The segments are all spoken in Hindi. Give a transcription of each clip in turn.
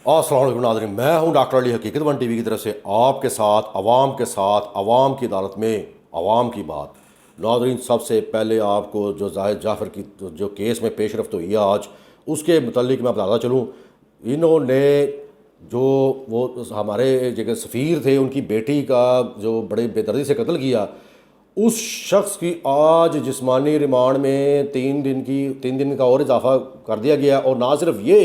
अस्सलाम वालेकुम नाज़रीन, मैं हूं डॉक्टर अली हकीकत वन टीवी की तरफ से आपके साथ अवाम की अदालत में अवाम की बात। नाज़रीन, सबसे पहले आपको जो जाहिद जाफ़र की जो केस में पेश रफ्त हुई है आज, उसके मुतल्लिक मैं बताता चलूँ। इन्होंने जो वो हमारे जगह सफ़ीर थे, उनकी बेटी का जो बड़े बेदर्दी से कत्ल किया, उस शख्स की आज जिस्मानी रिमांड में 3 दिन का और इजाफा कर दिया गया। और ना सिर्फ ये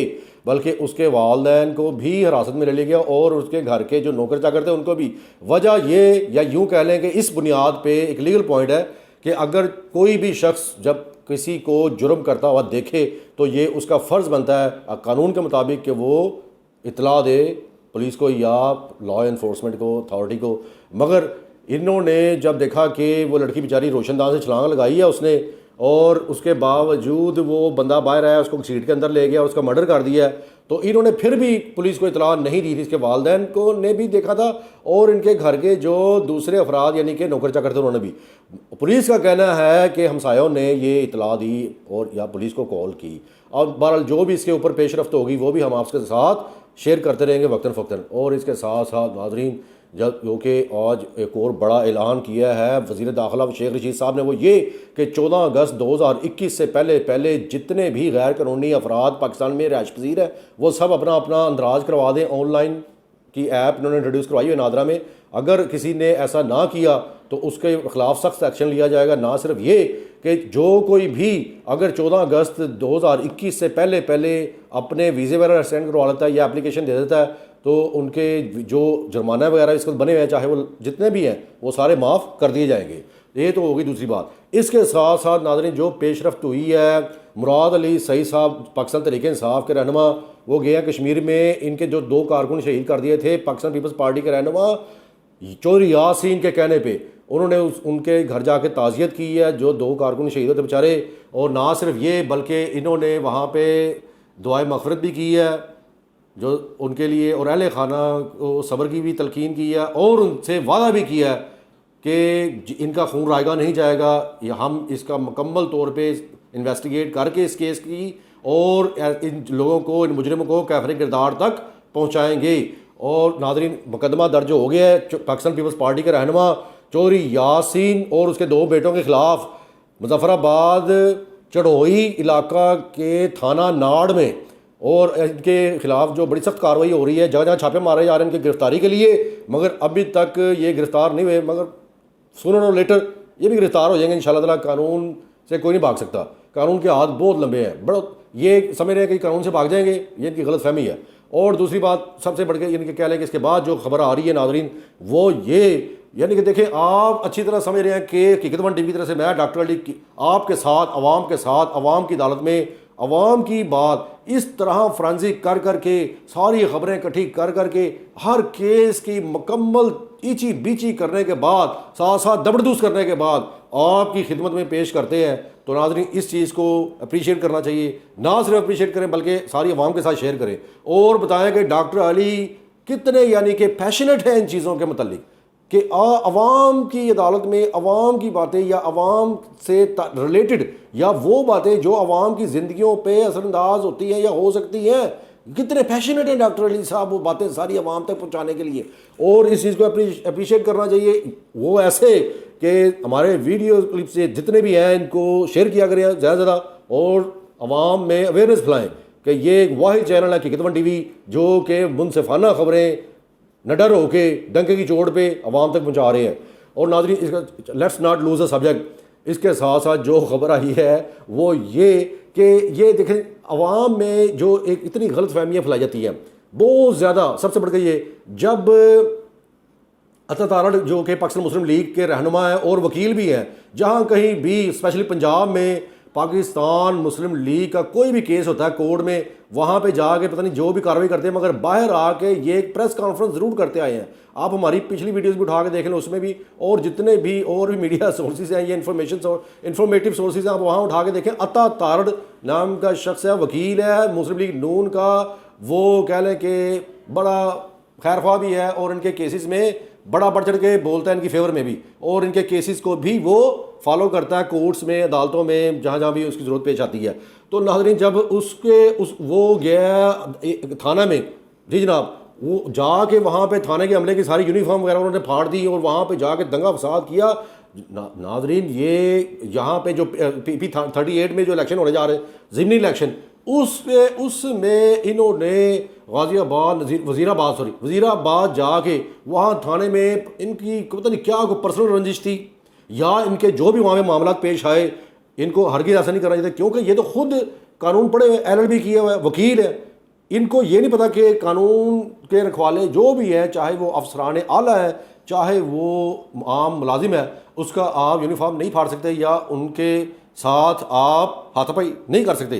बल्कि उसके वालदैन को भी हिरासत में ले लिया गया और उसके घर के जो नौकर चाकर थे उनको भी। वजह ये, या यूँ कह लें कि इस बुनियाद पे एक लीगल पॉइंट है कि अगर कोई भी शख्स जब किसी को जुर्म करता हुआ देखे तो ये उसका फ़र्ज़ बनता है कानून के मुताबिक कि वो इतला दे पुलिस को या लॉ इन्फोर्समेंट को, अथॉरिटी को। मगर इन्होंने जब देखा कि वो लड़की बेचारी रोशनदान से छलांग लगाई है उसने, और उसके बावजूद वो बंदा बाहर आया, उसको सीट के अंदर ले गया, उसका मर्डर कर दिया, तो इन्होंने फिर भी पुलिस को इतला नहीं दी थी। इसके वालदैन को ने भी देखा था और इनके घर के जो दूसरे अफराद यानी कि नौकर चाकर थे उन्होंने भी। पुलिस का कहना है कि हमसायों ने ये इतला दी और या पुलिस को कॉल की। और बहरहाल जो भी इसके ऊपर पेशरफ्त होगी वो भी हम आपके साथ शेयर करते रहेंगे वक्तन फ़क्तन। और इसके साथ साथ नाज़रीन, जब जो कि आज एक और बड़ा ऐलान किया है वज़ीर दाखिला शेख रशीद साहब ने, वो ये कि 14 अगस्त 2021 से पहले जितने भी गैर कानूनी अफराद पाकिस्तान में रिहाइश पजीर है वो सब अपना अपना अंदराज करवा दें। ऑनलाइन की ऐप इन्होंने इंट्रोड्यूस करवाई है नादरा में। अगर किसी ने ऐसा ना किया तो उसके खिलाफ सख्त एक्शन लिया जाएगा। ना सिर्फ ये कि जो कोई भी अगर 14 अगस्त 2021 से पहले अपने वीज़े वगैरह सेंड करवा लेता है या एप्लीकेशन दे देता है तो उनके जो जुर्माना वगैरह इसको बने हुए हैं, चाहे वो जितने भी हैं, वो सारे माफ़ कर दिए जाएंगे। ये तो होगी दूसरी बात। इसके साथ साथ नाज़रीन, जो पेशरफ्त हुई है, मुराद अली सईद साहब पाकिस्तान तहरीक इंसाफ के रहनुमा, वो गए हैं कश्मीर में। इनके जो 2 कारकुन शहीद कर दिए थे पाकिस्तान पीपल्स पार्टी के रहनुमा चौधरी यासीन के कहने पे, उन्होंने उनके घर जाके ताज़ियत की है जो 2 कारकुन शहीद होते बेचारे। और ना सिर्फ ये बल्कि इन्होंने वहाँ पर दुआए मग़फ़िरत भी की है जो उनके लिए, और अहले खाना को सब्र की भी तलकीन की है और उनसे वादा भी किया है कि इनका खून रायगा नहीं जाएगा, या हम इसका मुकम्मल तौर पे इन्वेस्टिगेट करके इस केस की और इन लोगों को, इन मुजरिमों को कैफरे किरदार तक पहुंचाएंगे। और नाज़रीन, मुकदमा दर्ज हो गया है पाकिस्तान पीपल्स पार्टी के रहनुमा चौधरी यासीन और उसके 2 बेटों के ख़िलाफ़ मुजफ्फराबाद चढ़ोई इलाका के थाना नाड़ में। और इनके खिलाफ जो बड़ी सख्त कार्रवाई हो रही है, जगह जगह छापे मारे जा रहे हैं इनकी गिरफ्तारी के लिए, मगर अभी तक ये गिरफ्तार नहीं हुए। मगर सूनर और लेटर ये भी गिरफ्तार हो जाएंगे इंशाल्लाह ताला। कानून से कोई नहीं भाग सकता, कानून के हाथ बहुत लंबे हैं। बड़ा ये समझ रहे हैं कि कानून से भाग जाएंगे, ये इनकी गलत फहमी है। और दूसरी बात सबसे बढ़ के इनके कह लें कि इसके बाद जो खबर आ रही है नाज़रीन, वो ये, यानी कि देखें, आप अच्छी तरह समझ रहे हैं कि हकीकत वन टीवी की तरफ से मैं डॉक्टर अली आपके साथ अवाम की अदालत में अवाम की बात इस तरह फ्रांसिक कर करके सारी खबरें इकट्ठी कर करके हर केस की मुकम्मल ईची बीची करने के बाद, साथ साथ दबड़दूस करने के बाद आपकी खिदमत में पेश करते हैं। तो नाज़रीन, इस चीज़ को अप्रीशिएट करना चाहिए। ना सिर्फ अप्रीशिएट करें बल्कि सारी आवाम के साथ शेयर करें और बताएं कि डॉक्टर अली कितने यानी कि पैशनेट हैं इन चीज़ों के मतलब कि अवाम की अदालत में अवाम की बातें या अवाम से रिलेटेड या वो बातें जो अवाम की ज़िंदगियों पे असरअंदाज होती हैं या हो सकती हैं, कितने पैशनेट हैं डॉक्टर अली साहब वो बातें सारी अवाम तक पहुंचाने के लिए। और इस चीज़ को अप्रीशिएट करना चाहिए। वो ऐसे कि हमारे वीडियो क्लिप से जितने भी हैं इनको शेयर किया करें ज़्यादा से ज़्यादा और अवाम में अवेयरनेस फैलाएँ कि ये एक वाहिद चैनल है हकीकत वन टीवी जो कि मुनसिफाना खबरें नडर होके डंके की चोट पे अवाम तक पहुंचा रहे हैं। और नाज़रीन, इसका let's not lose a subject. इसके साथ साथ जो खबर आई है वो ये कि ये देखें, अवाम में जो एक इतनी गलत फहमियाँ फैलाई जाती हैं बहुत ज़्यादा। सबसे बढ़कर ये, जब अता तारड़ जो कि पाकिस्तान मुस्लिम लीग के रहनुमा हैं और वकील भी हैं, जहाँ कहीं भी स्पेशली पंजाब में पाकिस्तान मुस्लिम लीग का कोई भी केस होता है कोर्ट में, वहाँ पे जाके पता नहीं जो भी कार्रवाई करते हैं, मगर बाहर आके ये एक प्रेस कॉन्फ्रेंस ज़रूर करते आए हैं। आप हमारी पिछली वीडियोस भी उठा के देख लें, उसमें भी, और जितने भी और भी मीडिया सोर्सेज हैं, ये इन्फॉर्मेटिव सोर्सेज हैं, आप वहाँ उठा के देखें। अता तारड़ नाम का शख्स है, वकील है मुस्लिम लीग नून का, वो कह लें कि बड़ा खैरख्वाह भी है और इनके केसेस में बड़ा बढ़ चढ़ के बोलता है इनकी फेवर में भी, और इनके केसेस को भी वो फॉलो करता है कोर्ट्स में, अदालतों में, जहाँ जहाँ भी उसकी ज़रूरत पेश आती है। तो नाज़रीन, जब वो गया थाना में जी जनाब, वो जाके वहाँ पे थाने के अमले की सारी यूनिफॉर्म वगैरह उन्होंने फाड़ दी और वहाँ पे जाके दंगा फसाद किया। नाजरीन, ये यहाँ पे जो P38 में जो इलेक्शन होने जा रहे हैं, ज़िमनी इलेक्शन, उसमें इन्होंने गाज़ियाबाद वज़ीराबाद जाके वहाँ थाने में इनकी पता नहीं क्या कोई पर्सनल रंजिश थी या इनके जो भी वहाँ पे मामला पेश आए, इनको हरगिज़ ऐसा नहीं करना चाहिए, क्योंकि ये तो खुद कानून पढ़े हुए, LLB किया हुआ है, वकील है। इनको ये नहीं पता कि कानून के रखवाले जो भी है, चाहे वो अफसरान आला है, चाहे वो आम मुलाजिम है, उसका आप यूनिफॉर्म नहीं फाड़ सकते या उनके साथ आप हाथापाई नहीं कर सकते।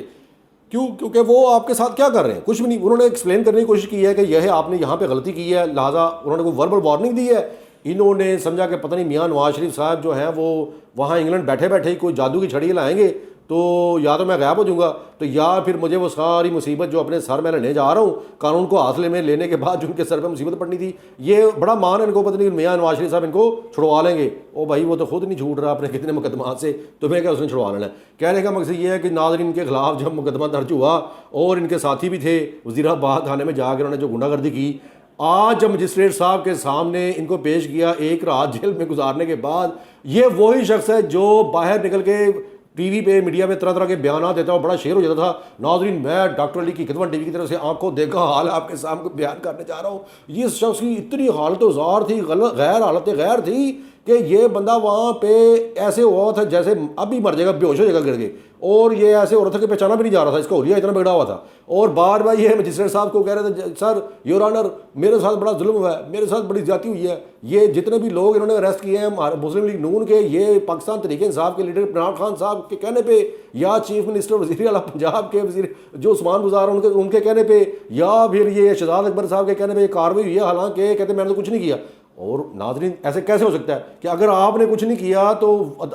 क्यों? क्योंकि वो आपके साथ क्या कर रहे हैं, कुछ भी नहीं। उन्होंने एक्सप्लेन करने की कोशिश की है कि यह आपने यहाँ पे गलती की है, लिहाजा उन्होंने कोई वर्बल वार्निंग दी है। इन्होंने समझा कि पता नहीं मियाँ नवाज शरीफ साहब जो हैं वो वहाँ इंग्लैंड बैठे बैठे ही कोई जादू की छड़ी लाएंगे, तो या तो मैं गायब हो जाऊंगा, तो या फिर मुझे वो सारी मुसीबत जो अपने सर में लेने जा रहा हूँ, कानून को हाथ में लेने के बाद जो उनके सर पे मुसीबत पड़नी थी, ये बड़ा मान है इनको, पता नहीं मियाँ नवाज शरीफ साहब इनको छुड़वा लेंगे। ओ भाई, वो तो खुद नहीं छूट रहा अपने कितने मुकदमा से, तुम्हें क्या उसने छुड़वा लेना है। कहने का मकसद ये है कि नाज़रीन, इनके खिलाफ जब मुकदमा दर्ज हुआ और इनके साथी भी थे वज़ीराबाद थाने में जाकर उन्होंने जो गुंडागर्दी की, आज जब मजिस्ट्रेट साहब के सामने इनको पेश किया एक रात जेल में गुजारने के बाद, ये वही शख्स है जो बाहर निकल के टीवी पे मीडिया में तरह तरह के बयान देता और बड़ा शेर हो जाता था। नाज़रीन, मैं डॉक्टर अली की खिदमत टीवी की तरफ से आंखों देखा हाल आपके सामने बयान करने जा रहा हूँ। ये शख्स की इतनी हालत ज़ार थी, गैर हालत गैर थी कि ये बंदा वहाँ पे ऐसे हुआ था जैसे अभी मर जाएगा, बेहोश हो जाएगा गिर के, और ये ऐसे हो रहा था कि पहचाना भी नहीं जा रहा था, इसका हुलिया इतना बिगड़ा हुआ था। और बार बार ये मजिस्ट्रेट साहब को कह रहे थे, सर योर ऑनर, मेरे साथ बड़ा जुल्म हुआ है, मेरे साथ बड़ी ज्यादती हुई है, ये जितने भी लोग इन्होंने अरेस्ट किए हैं मुस्लिम लीग नून के, ये पाकिस्तान तहरीक इंसाफ के लीडर इमरान खान साहब के कहने पे, या चीफ मिनिस्टर वज़ीर आला पंजाब के वज़ीर जो उस्मान गुजार उनके कहने पे, या फिर ये शहजाद अकबर साहब के कहने पे कार्रवाई हुई है, हालांकि कहते मैंने तो कुछ नहीं किया। और नाज़रीन, ऐसे कैसे हो सकता है कि अगर आपने कुछ नहीं किया तो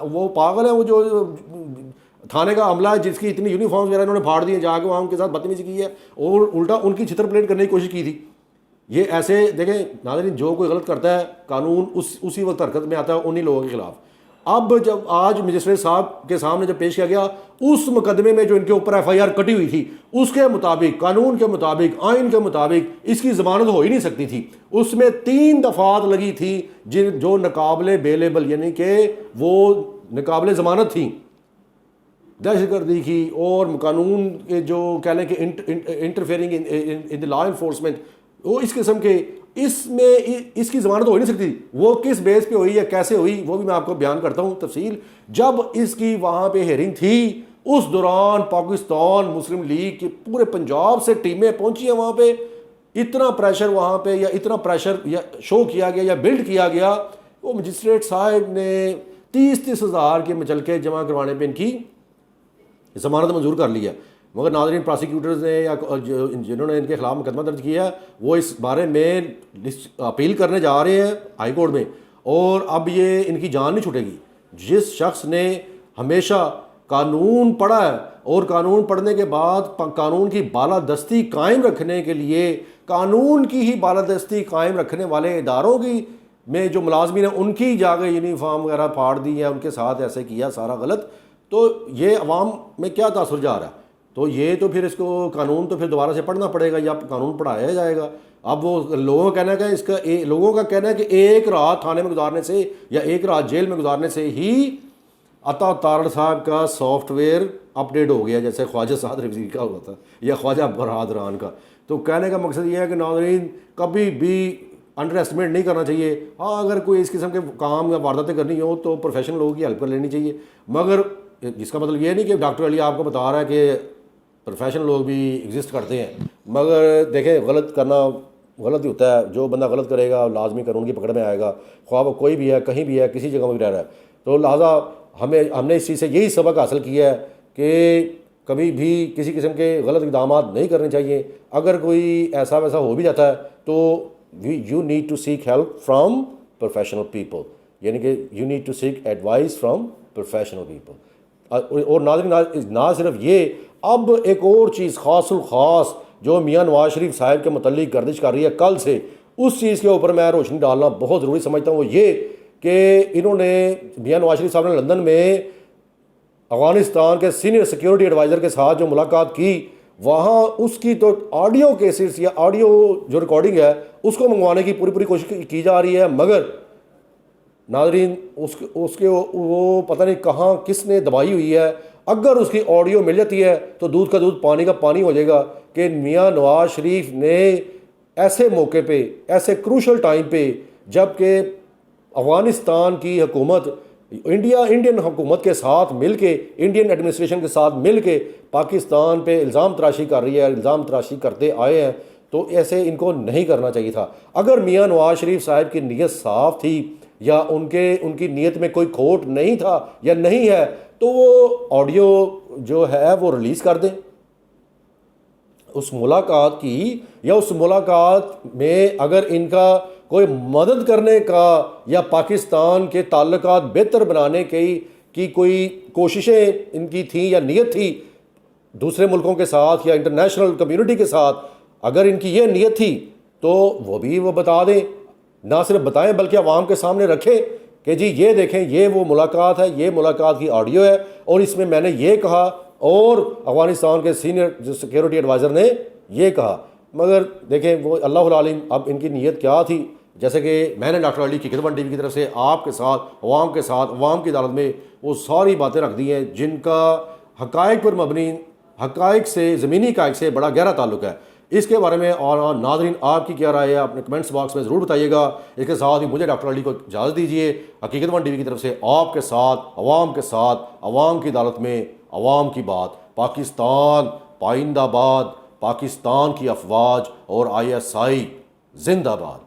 वो पागल है, वो जो थाने का अमला है जिसकी इतनी यूनिफॉर्म वगैरह इन्होंने फाड़ दिए, जाके वहाँ उनके साथ बदतमीजी की है और उल्टा उनकी छितर प्लेट करने की कोशिश की थी। ये ऐसे देखें नाज़रीन, जो कोई गलत करता है कानून उसी वक्त हरकत में आता है उन्हीं लोगों के खिलाफ। अब जब आज मजिस्ट्रेट साहब के सामने जब पेश किया गया, उस मुकदमे में जो इनके ऊपर FIR कटी हुई थी, उसके मुताबिक, कानून के मुताबिक, आइन के मुताबिक इसकी जमानत हो ही नहीं सकती थी। उसमें 3 दफात लगी थी जो नकाबले बेलेबल, यानी कि वो नकाबले जमानत थी, दहशतगर्दी की और कानून के जो कह लें कि interfering in the law enforcement, वो इस किस्म के, इसमें इसकी ज़मानत हो ही नहीं सकती। वो किस बेस पे हुई या कैसे हुई वो भी मैं आपको बयान करता हूँ तफसील। जब इसकी वहाँ पे हेयरिंग थी, उस दौरान पाकिस्तान मुस्लिम लीग के पूरे पंजाब से टीमें पहुँची हैं वहाँ पे। इतना प्रेशर वहाँ पे, या इतना प्रेशर या शो किया गया या बिल्ड किया गया, वो मजिस्ट्रेट साहब ने 30-30 हज़ार के मचलके जमा करवाने पर इनकी ज़मानत मंजूर कर लिया। मगर नाज़रीन, प्रोसिक्यूटर्स ने या जिन्होंने इनके खिलाफ मुकदमा दर्ज किया है, वो इस बारे में अपील करने जा रहे हैं हाई कोर्ट में, और अब ये इनकी जान नहीं छूटेगी। जिस शख्स ने हमेशा कानून पढ़ा है और कानून पढ़ने के बाद कानून की बालादस्ती कायम रखने के लिए, कानून की ही बालादस्ती कायम रखने वाले इदारों की में जो मुलाजमीन हैं उनकी जाके यूनिफॉर्म वगैरह फाड़ दी है, उनके साथ ऐसे किया सारा गलत, तो ये अवाम में क्या तासुर जा रहा है। तो ये तो फिर इसको कानून तो फिर दोबारा से पढ़ना पड़ेगा या कानून पढ़ाया जाएगा। अब वो लोगों का कहना है कि लोगों का कहना है कि एक रात थाने में गुजारने से या एक रात जेल में गुजारने से ही अता तारड़ साहब का सॉफ्टवेयर अपडेट हो गया, जैसे ख्वाजा साद रिजवी का हुआ था या ख्वाजा बरहादरान का। तो कहने का मकसद ये है कि नाज़रीन, कभी भी अंडर एस्टिमेट नहीं करना चाहिए। हाँ, अगर कोई इस किस्म के काम या वारदातें करनी हो तो प्रोफेशनल लोगों की हेल्प कर लेनी चाहिए, मगर इसका मतलब ये नहीं कि डॉक्टर अली आपको बता रहा है कि प्रोफेशनल लोग भी एग्जिस्ट करते हैं। मगर देखें, गलत करना गलत ही होता है। जो बंदा गलत करेगा लाजमी कानून की पकड़ में आएगा, ख्वाह वो कोई भी है, कहीं भी है, किसी जगह में भी रह रहा है। तो लिहाजा हमने इस चीज़ से यही सबक हासिल किया है कि कभी भी किसी किस्म के गलत इक़दाम नहीं करने चाहिए। अगर कोई ऐसा वैसा हो भी जाता है तो you need to seek help from professional people, यानी कि you need to seek advice from professional people. और नाज़रीन, ना सिर्फ ये, अब एक और चीज़ ख़ास जो मियाँ नवाज शरीफ साहब के मतलब गर्दिश कर रही है कल से, उस चीज़ के ऊपर मैं रोशनी डालना बहुत ज़रूरी समझता हूँ। वो ये कि इन्होंने मियाँ नवाज शरीफ साहब ने लंदन में अफ़गानिस्तान के सीनियर सिक्योरिटी एडवाइज़र के साथ जो मुलाकात की, वहाँ उसकी तो ऑडियो केसेस या ऑडियो जो रिकॉर्डिंग है उसको मंगवाने की पूरी पूरी कोशिश की जा रही है, मगर नाजरीन उसके वो पता नहीं कहाँ किसने दबाई हुई है। अगर उसकी ऑडियो मिल जाती है तो दूध का दूध पानी का पानी हो जाएगा कि मियाँ नवाज शरीफ ने ऐसे मौके पे, ऐसे क्रूशल टाइम पे, जबकि अफ़गानिस्तान की हुकूमत इंडियन हुकूमत के साथ मिलके, इंडियन एडमिनिस्ट्रेशन के साथ मिलके पाकिस्तान पे इल्ज़ाम तराशी कर रही है, इल्ज़ाम तराशी करते आए हैं, तो ऐसे इनको नहीं करना चाहिए था। अगर मियाँ नवाज शरीफ साहब की नीयत साफ़ थी या उनकी नीयत में कोई खोट नहीं था या नहीं है, तो वो ऑडियो जो है वो रिलीज़ कर दें उस मुलाकात की, या उस मुलाकात में अगर इनका कोई मदद करने का या पाकिस्तान के ताल्लुकात बेहतर बनाने की कोई कोशिशें इनकी थी या नीयत थी दूसरे मुल्कों के साथ या इंटरनेशनल कम्युनिटी के साथ, अगर इनकी ये नीयत थी तो वो बता दें। ना सिर्फ बताएं बल्कि आवाम के सामने रखें कि जी ये देखें, ये वो मुलाकात है, ये मुलाकात की ऑडियो है और इसमें मैंने ये कहा और अफगानिस्तान के सीनियर जो सिक्योरिटी एडवाइज़र ने ये कहा। मगर देखें वो अल्लाहुल आलिम अब इनकी नीयत क्या थी। जैसे कि मैंने डॉक्टर अली हकीकत वन टीवी की तरफ से आपके साथ, अवाम के साथ, अवाम की अदालत में वो सारी बातें रख दी हैं जिनका हक़ाइक़ पर मबनी, हक़ाइक़ से, ज़मीनी हक़ाइक़ से बड़ा गहरा ताल्लुक़ है। इसके बारे में और नाज़रीन आपकी क्या राय है अपने कमेंट्स बॉक्स में ज़रूर बताइएगा। इसके साथ ही मुझे डॉक्टर अली को इजाज़त दीजिए। हकीकत वन टीवी की तरफ से आपके साथ, अवाम के साथ, अवाम की अदालत में अवाम की बात। पाकिस्तान पाइंदाबाद, पाकिस्तान की अफवाज और ISI जिंदाबाद।